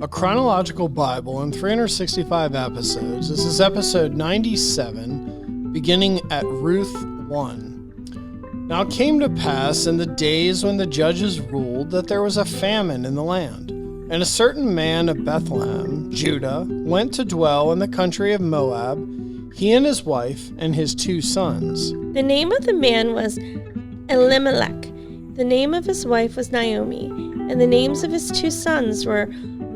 A Chronological Bible in 365 episodes. This is episode 97, beginning at Ruth 1. Now it came to pass in the days when the judges ruled that there was a famine in the land. And a certain man of Bethlehem, Judah, went to dwell in the country of Moab, he and his wife and his 2 sons. The name of the man was Elimelech. The name of his wife was Naomi, and the names of his 2 sons were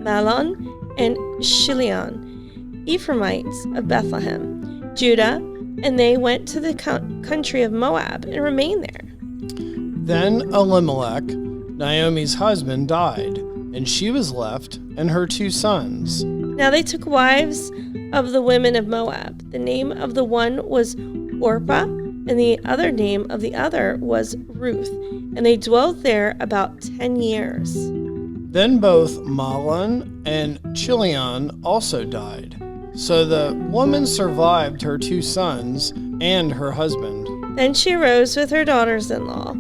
Mahlon and Chilion, Ephraimites of Bethlehem, Judah, and they went to the country of Moab and remained there. Then Elimelech, Naomi's husband, died, and she was left and her 2 sons. Now they took wives of the women of Moab. The name of the one was Orpah, and the other name of the other was Ruth, and they dwelt there about 10 years. Then both Mahlon and Chilion also died. So the woman survived her 2 sons and her husband. Then she arose with her daughters-in-law,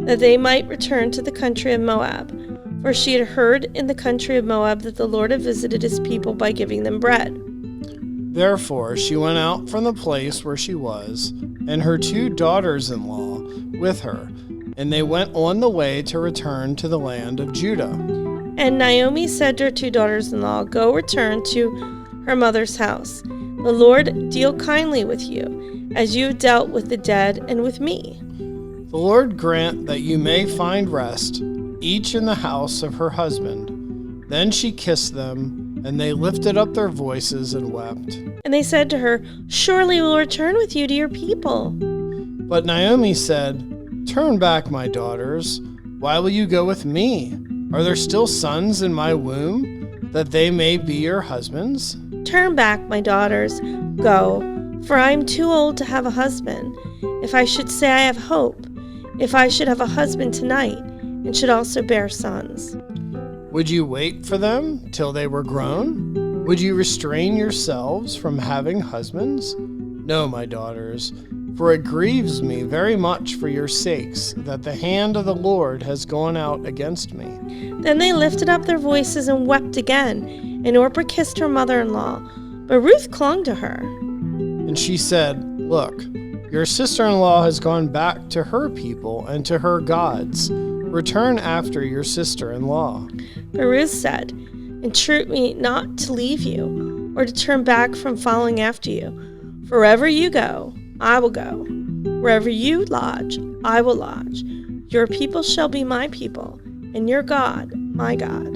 that they might return to the country of Moab. For she had heard in the country of Moab that the Lord had visited his people by giving them bread. Therefore she went out from the place where she was, and her 2 daughters-in-law with her, and they went on the way to return to the land of Judah. And Naomi said to her 2 daughters-in-law, Go return to her mother's house. The Lord deal kindly with you, as you have dealt with the dead and with me. The Lord grant that you may find rest, each in the house of her husband. Then she kissed them, and they lifted up their voices and wept. And they said to her, Surely we will return with you to your people. But Naomi said, Turn back, my daughters. Why will you go with me? Are there still sons in my womb, that they may be your husbands? Turn back, my daughters. Go, for I am too old to have a husband. If I should say I have hope, if I should have a husband tonight, and should also bear sons. Would you wait for them till they were grown? Would you restrain yourselves from having husbands? No, my daughters, for it grieves me very much for your sakes that the hand of the Lord has gone out against me. Then they lifted up their voices and wept again, and Orpah kissed her mother-in-law, but Ruth clung to her. And she said, Look, your sister-in-law has gone back to her people and to her gods. Return after your sister-in-law. But Ruth said, Entreat me not to leave you, or to turn back from following after you. For wherever you go, I will go. Wherever you lodge, I will lodge. Your people shall be my people, and your God, my God.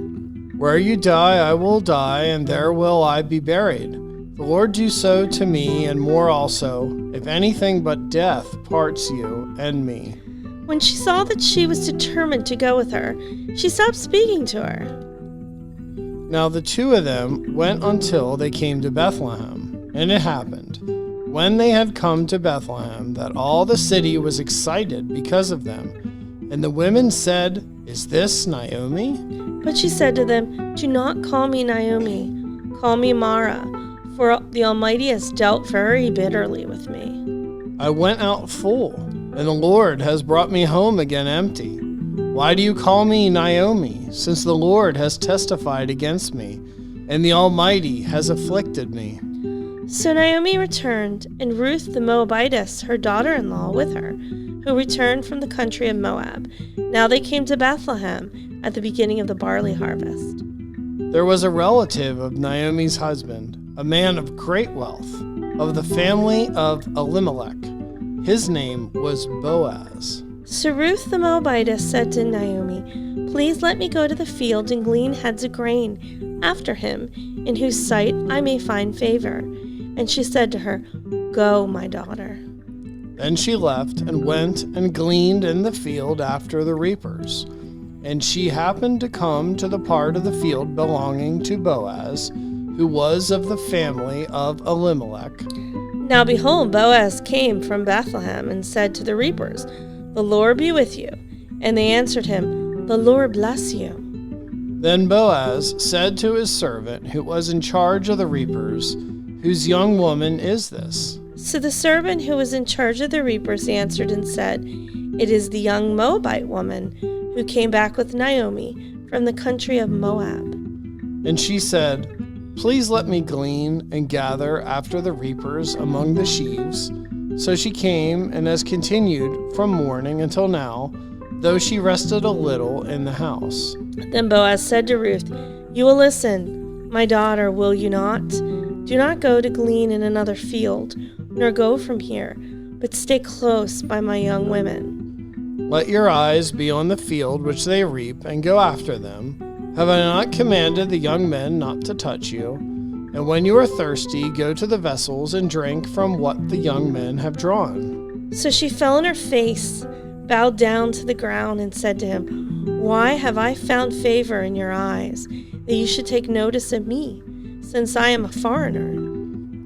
Where you die, I will die, and there will I be buried. The Lord do so to me, and more also, if anything but death parts you and me. When she saw that she was determined to go with her, she stopped speaking to her. Now the 2 of them went until they came to Bethlehem. And it happened, when they had come to Bethlehem, that all the city was excited because of them. And the women said, Is this Naomi? But she said to them, Do not call me Naomi, call me Mara, for the Almighty has dealt very bitterly with me. I went out full, and the Lord has brought me home again empty. Why do you call me Naomi, since the Lord has testified against me, and the Almighty has afflicted me? So Naomi returned, and Ruth the Moabitess, her daughter-in-law, with her, who returned from the country of Moab. Now they came to Bethlehem at the beginning of the barley harvest. There was a relative of Naomi's husband, a man of great wealth, of the family of Elimelech. His name was Boaz. So Ruth the Moabitess said to Naomi, Please let me go to the field and glean heads of grain after him, in whose sight I may find favor. And she said to her, Go, my daughter. Then she left and went and gleaned in the field after the reapers. And she happened to come to the part of the field belonging to Boaz, who was of the family of Elimelech. Now behold, Boaz came from Bethlehem and said to the reapers, The Lord be with you. And they answered him, The Lord bless you. Then Boaz said to his servant, who was in charge of the reapers, Whose young woman is this? So the servant who was in charge of the reapers answered and said, It is the young Moabite woman who came back with Naomi from the country of Moab. And she said, "Please let me glean and gather after the reapers among the sheaves." So she came and has continued from morning until now, though she rested a little in the house. Then Boaz said to Ruth, "You will listen, my daughter, will you not? Do not go to glean in another field, nor go from here, but stay close by my young women. Let your eyes be on the field which they reap, and go after them. Have I not commanded the young men not to touch you? And when you are thirsty, go to the vessels and drink from what the young men have drawn." So she fell on her face, bowed down to the ground, and said to him, "Why have I found favor in your eyes, that you should take notice of me, since I am a foreigner?"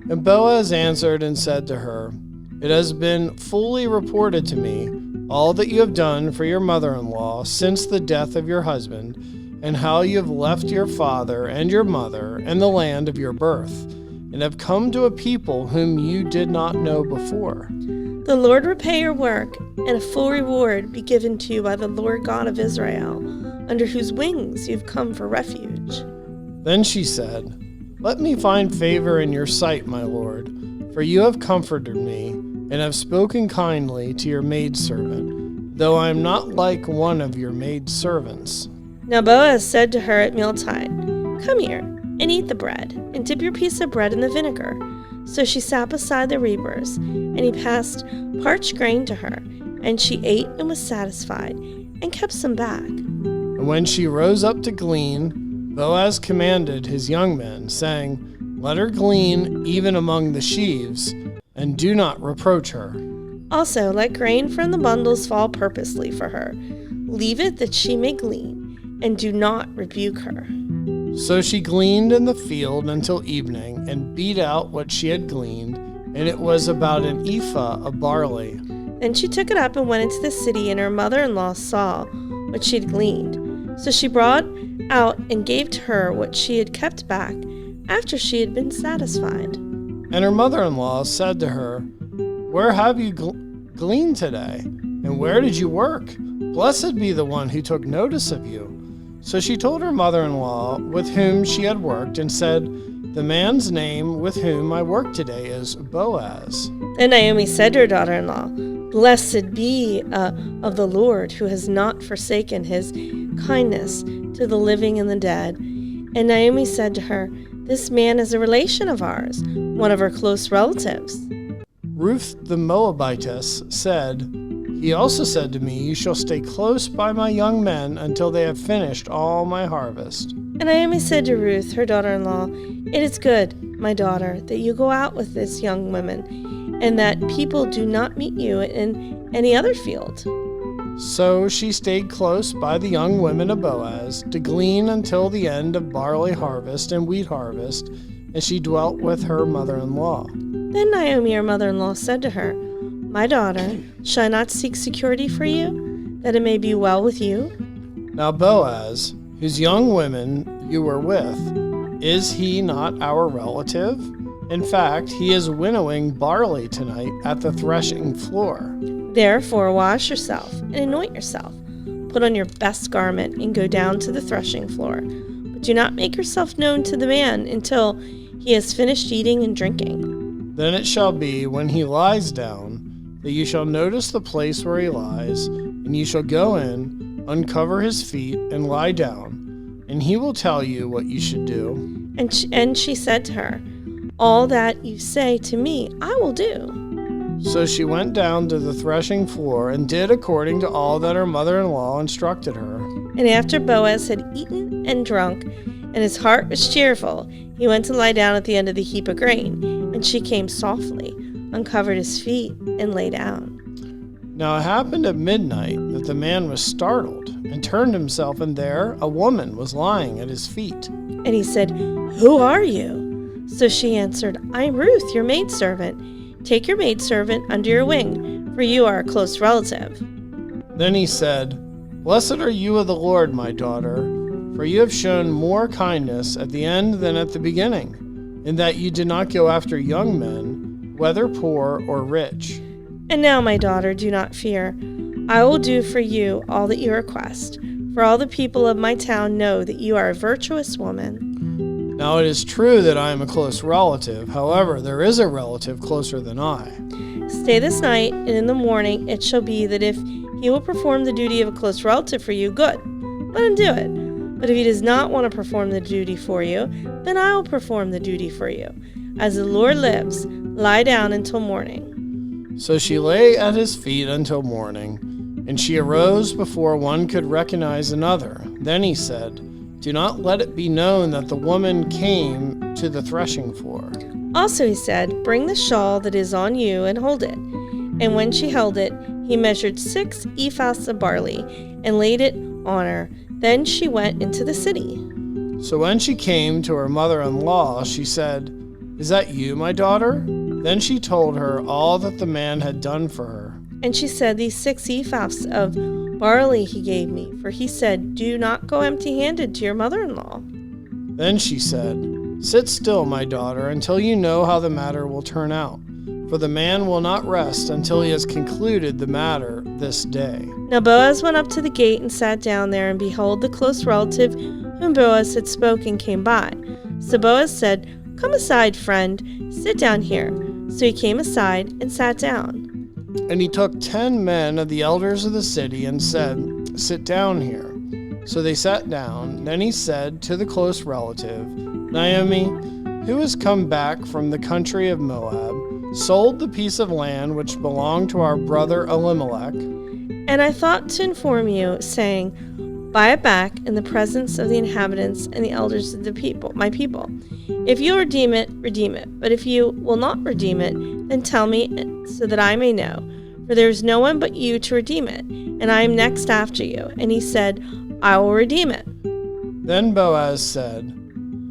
And Boaz answered and said to her, "It has been fully reported to me, all that you have done for your mother-in-law since the death of your husband, and how you have left your father and your mother and the land of your birth, and have come to a people whom you did not know before. The Lord repay your work, and a full reward be given to you by the Lord God of Israel, under whose wings you have come for refuge." Then she said, "Let me find favor in your sight, my lord, for you have comforted me, and have spoken kindly to your maidservant, though I am not like one of your maidservants." Now Boaz said to her at mealtime, "Come here, and eat the bread, and dip your piece of bread in the vinegar." So she sat beside the reapers, and he passed parched grain to her, and she ate and was satisfied, and kept some back. And when she rose up to glean, Boaz commanded his young men, saying, "Let her glean even among the sheaves, and do not reproach her. Also let grain from the bundles fall purposely for her. Leave it that she may glean, and do not rebuke her." So she gleaned in the field until evening, and beat out what she had gleaned, and it was about an ephah of barley. Then she took it up and went into the city, and her mother-in-law saw what she had gleaned. So she brought out and gave to her what she had kept back after she had been satisfied. And her mother-in-law said to her, "Where have you gleaned today? And where did you work? Blessed be the one who took notice of you." So she told her mother-in-law with whom she had worked, and said, "The man's name with whom I work today is Boaz." And Naomi said to her daughter-in-law, "Blessed be of the Lord, who has not forsaken his kindness to the living and the dead." And Naomi said to her, "This man is a relation of ours, one of our close relatives." Ruth the Moabitess said, "He also said to me, 'You shall stay close by my young men until they have finished all my harvest.'" And Naomi said to Ruth, her daughter-in-law, "It is good, my daughter, that you go out with this young woman, and that people do not meet you in any other field." So she stayed close by the young women of Boaz to glean until the end of barley harvest and wheat harvest, and she dwelt with her mother-in-law. Then Naomi, her mother-in-law, said to her, "My daughter, shall I not seek security for you, that it may be well with you?" Now Boaz, whose young women you were with, is he not our relative? In fact, he is winnowing barley tonight at the threshing floor. Therefore wash yourself and anoint yourself. Put on your best garment and go down to the threshing floor. But do not make yourself known to the man until he has finished eating and drinking. Then it shall be, when he lies down, that you shall notice the place where he lies, and you shall go in, uncover his feet, and lie down, and he will tell you what you should do." And she said to her, "All that you say to me I will do." So she went down to the threshing floor, and did according to all that her mother-in-law instructed her. And after Boaz had eaten and drunk, and his heart was cheerful, he went to lie down at the end of the heap of grain. And she came softly, uncovered his feet, and lay down. Now it happened at midnight that the man was startled, and turned himself, and there a woman was lying at his feet. And he said, "Who are you?" So she answered, "I am Ruth, your maidservant. Take your maidservant under your wing, for you are a close relative." Then he said, "Blessed are you of the Lord, my daughter, for you have shown more kindness at the end than at the beginning, in that you did not go after young men, whether poor or rich. And now, my daughter, do not fear. I will do for you all that you request, for all the people of my town know that you are a virtuous woman." Now it is true that I am a close relative. However, there is a relative closer than I. Stay this night, and in the morning it shall be that if he will perform the duty of a close relative for you, good. Let him do it. But if he does not want to perform the duty for you, then I will perform the duty for you. As the Lord lives, lie down until morning. So she lay at his feet until morning, and she arose before one could recognize another. Then he said, "Do not let it be known that the woman came to the threshing floor." Also he said, "Bring the shawl that is on you and hold it." And when she held it, he measured 6 ephahs of barley and laid it on her. Then she went into the city. So when she came to her mother-in-law, she said, "Is that you, my daughter?" Then she told her all that the man had done for her. And she said, "These 6 ephahs of barley he gave me, for he said, 'Do not go empty-handed to your mother-in-law.'" Then she said, "Sit still, my daughter, until you know how the matter will turn out. For the man will not rest until he has concluded the matter this day." Now Boaz went up to the gate and sat down there, and behold, the close relative whom Boaz had spoken came by. So Boaz said, "Come aside, friend, sit down here." So he came aside and sat down. And he took 10 men of the elders of the city and said, "Sit down here." So they sat down. Then he said to the close relative, "Naomi, who has come back from the country of Moab, sold the piece of land which belonged to our brother Elimelech. And I thought to inform you, saying, Buy it back in the presence of the inhabitants and the elders of the people, my people. If you redeem it, redeem it. But if you will not redeem it, then tell me, so that I may know. For there is no one but you to redeem it, and I am next after you." And he said, "I will redeem it." Then Boaz said,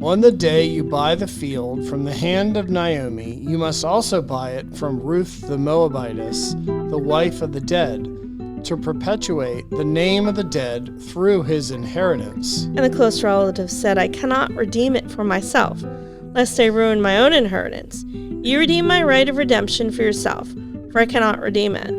"On the day you buy the field from the hand of Naomi, you must also buy it from Ruth the Moabitess, the wife of the dead, to perpetuate the name of the dead through his inheritance." And the close relative said, "I cannot redeem it for myself, lest I ruin my own inheritance. You redeem my right of redemption for yourself, for I cannot redeem it."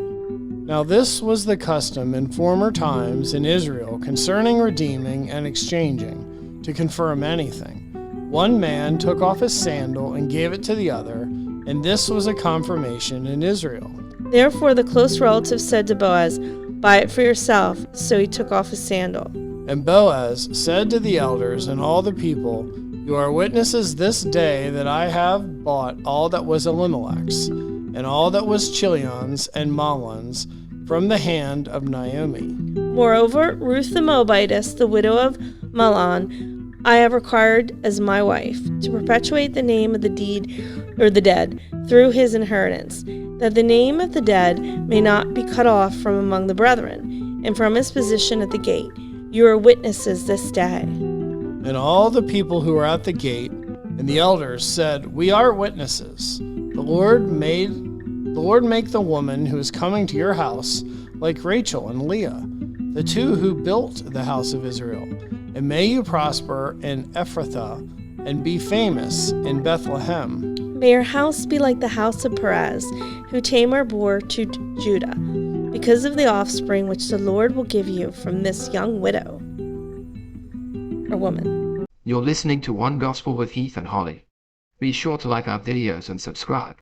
Now this was the custom in former times in Israel concerning redeeming and exchanging, to confirm anything. One man took off his sandal and gave it to the other, and this was a confirmation in Israel. Therefore the close relative said to Boaz, "Buy it for yourself." So he took off his sandal. And Boaz said to the elders and all the people, "You are witnesses this day that I have bought all that was Elimelech's, and all that was Chilion's and Mahlon's, from the hand of Naomi. Moreover, Ruth the Moabitess, the widow of Mahlon, I have required as my wife, to perpetuate the name of the dead through his inheritance, that the name of the dead may not be cut off from among the brethren, and from his position at the gate. You are witnesses this day." And all the people who were at the gate and the elders said, "We are witnesses. The Lord make the woman who is coming to your house like Rachel and Leah, the two who built the house of Israel. And may you prosper in Ephrathah and be famous in Bethlehem. May your house be like the house of Perez, who Tamar bore to Judah, because of the offspring which the Lord will give you from this young widow," or woman. You're listening to One Gospel with Heath and Holly. Be sure to like our videos and subscribe.